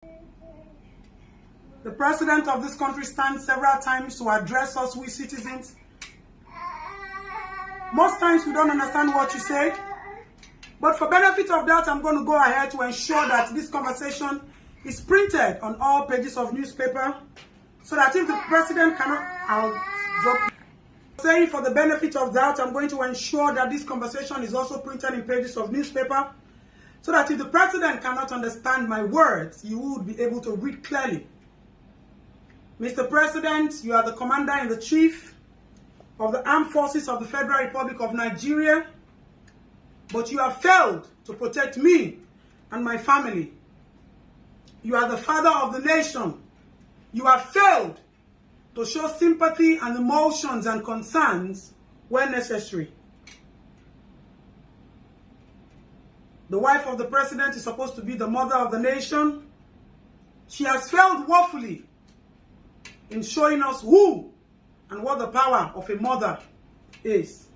The president of this country stands several times to address us, we citizens. Most times we don't understand what you say. But for benefit of that, I'm going to go ahead to ensure that this conversation is printed on all pages of newspaper, so that if the president cannot, I'll drop. Saying for the benefit of that, I'm going to ensure that this conversation is also printed in pages of newspaper, so that if the president cannot understand my words, you would be able to read clearly. Mr. President, you are the commander-in-chief of the Armed Forces of the Federal Republic of Nigeria, but you have failed to protect me and my family. You are the father of the nation. You have failed to show sympathy and emotions and concerns where necessary. The wife of the president is supposed to be the mother of the nation. She has failed woefully in showing us who and what the power of a mother is.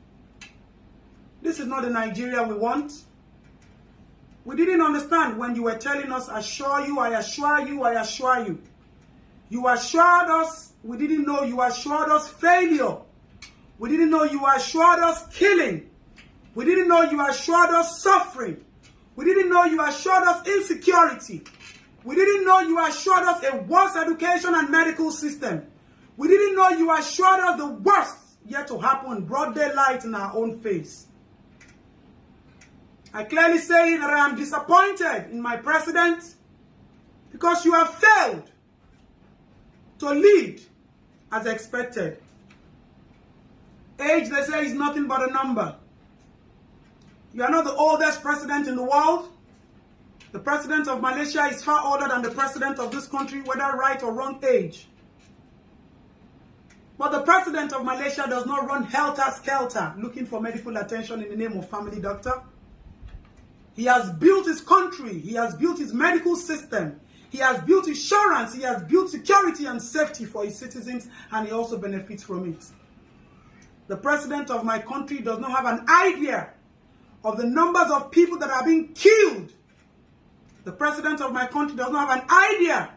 This is not the Nigeria we want. We didn't understand when you were telling us, assure you, I assure you, I assure you. You assured us, we didn't know you assured us failure. We didn't know you assured us killing. We didn't know you assured us suffering. We didn't know you assured us insecurity. We didn't know you assured us a worse education and medical system. We didn't know you assured us the worst yet to happen, broad daylight in our own face. I clearly say that I am disappointed in my president because you have failed to lead as expected. Age, they say, is nothing but a number. You are not the oldest president in the world. The president of Malaysia is far older than the president of this country, whether right or wrong age. But the president of Malaysia does not run helter-skelter looking for medical attention in the name of family doctor. He has built his country. He has built his medical system. He has built insurance. He has built security and safety for his citizens, and he also benefits from it. The president of my country does not have an idea of the numbers of people that are being killed. The president of my country does not have an idea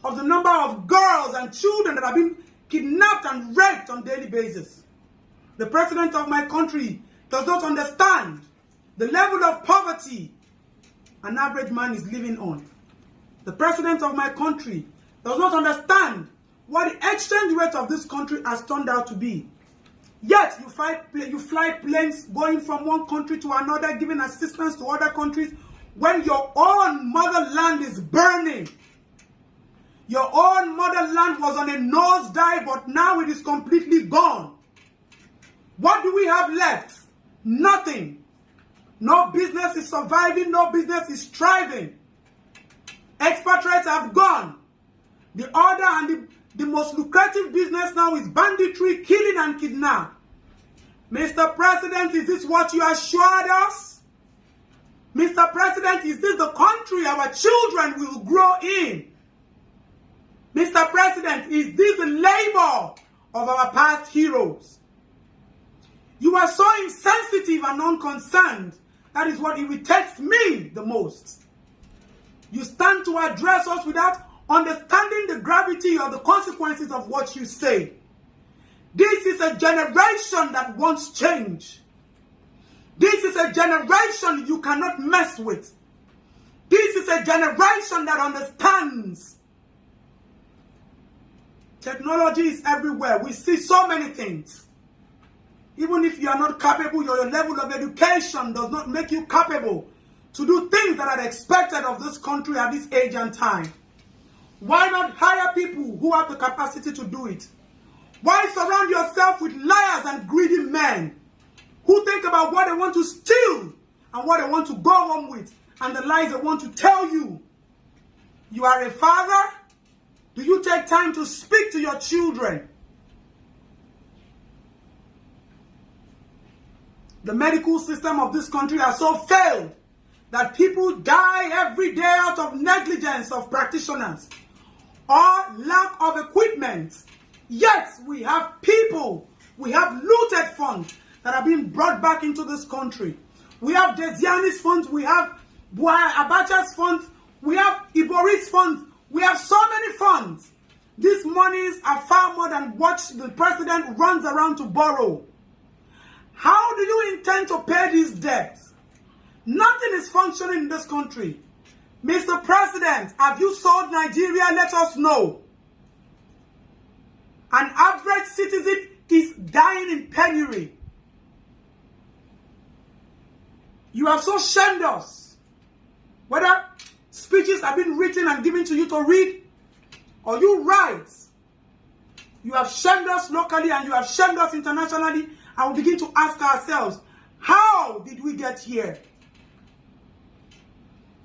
of the number of girls and children that are being kidnapped and raped on a daily basis. The president of my country does not understand the level of poverty an average man is living on. The president of my country does not understand what the exchange rate of this country has turned out to be. Yet you fly planes going from one country to another, giving assistance to other countries, when your own motherland is burning. Your own motherland was on a nosedive, but now it is completely gone. What do we have left? Nothing. No business is surviving, no business is thriving. Expatriates have gone. The other and the most lucrative business now is banditry, killing and kidnap. Mr. President, is this what you assured us? Mr. President, is this the country our children will grow in? Mr. President, is this the labor of our past heroes? You are so insensitive and unconcerned. That is what irritates me the most. You stand to address us without understanding the gravity or the consequences of what you say. This is a generation that wants change. This is a generation you cannot mess with. This is a generation that understands. Technology is everywhere. We see so many things. Even if you are not capable, your level of education does not make you capable to do things that are expected of this country at this age and time. Why not hire people who have the capacity to do it? Why surround yourself with liars and greedy men who think about what they want to steal and what they want to go home with and the lies they want to tell you? You are a father. Do you take time to speak to your children? The medical system of this country has so failed that people die every day out of negligence of practitioners or lack of equipment. Yet we have people, we have looted funds that are being brought back into this country. We have Desiani's funds, we have Abacha's funds, We have Iboris funds. We have so many funds. These monies are far more than what the president runs around to borrow. How do you intend to pay these debts? Nothing is functioning in this country. Mr. President, have you sold Nigeria? Let us know. An average citizen is dying in penury. You have so shamed us. Whether speeches have been written and given to you to read, or you write, you have shamed us locally and you have shamed us internationally, and we begin to ask ourselves, how did we get here?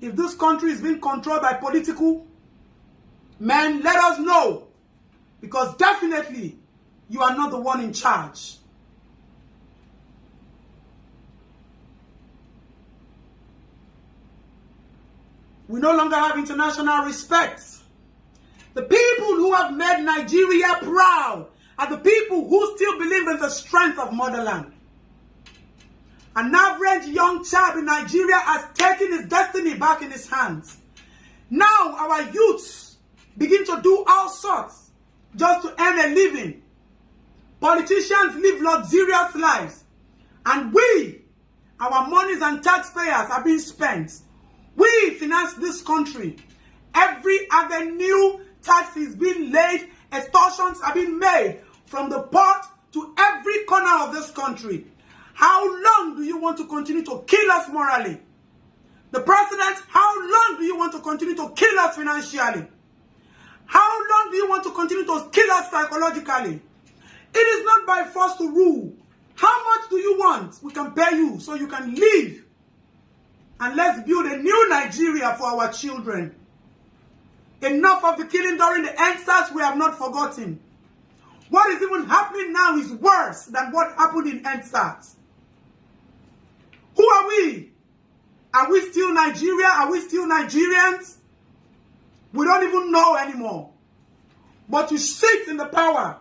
If this country is being controlled by political men, let us know. Because definitely, you are not the one in charge. We no longer have international respect. The people who have made Nigeria proud are the people who still believe in the strength of motherland. An average young child in Nigeria has taken his destiny back in his hands. Now our youths begin to do all sorts just to earn a living. Politicians live luxurious lives. And we, our monies and taxpayers are being spent. We finance this country. Every avenue tax is being laid, extortions are being made from the port to every corner of this country. How long do you want to continue to kill us morally? The president, how long do you want to continue to kill us financially? How long do you want to continue to kill us psychologically? It is not by force to rule. How much do you want? We can pay you so you can live. And let's build a new Nigeria for our children. Enough of the killing during the EndSARS, we have not forgotten. What is even happening now is worse than what happened in EndSARS. Who are we? Are we still Nigeria? Are we still Nigerians? We don't even know anymore. But you sit in the power.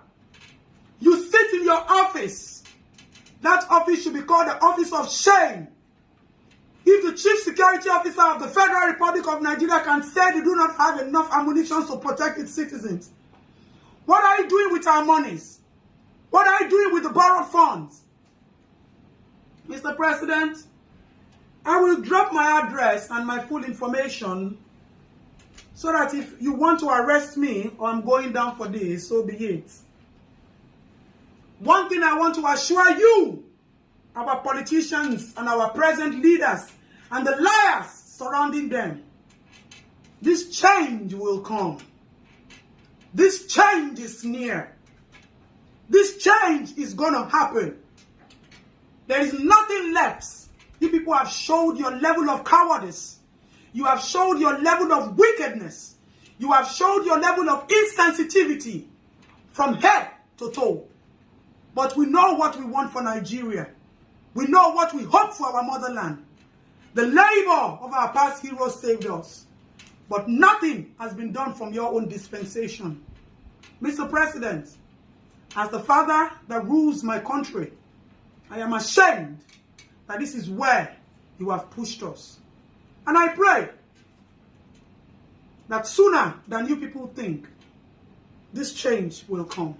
You sit in your office. That office should be called the office of shame. If the Chief Security Officer of the Federal Republic of Nigeria can say they do not have enough ammunition to protect its citizens, what are you doing with our monies? What are you doing with the borrowed funds? Mr. President, I will drop my address and my full information so that if you want to arrest me or I'm going down for this, so be it. One thing I want to assure you, our politicians and our present leaders and the liars surrounding them, this change will come. This change is near. This change is going to happen. There is nothing left. You people have showed your level of cowardice. You have showed your level of wickedness. You have showed your level of insensitivity from head to toe. But we know what we want for Nigeria. We know what we hope for our motherland. The labor of our past heroes saved us. But nothing has been done from your own dispensation. Mr. President, as the father that rules my country, I am ashamed that this is where you have pushed us. And I pray that sooner than you people think, this change will come.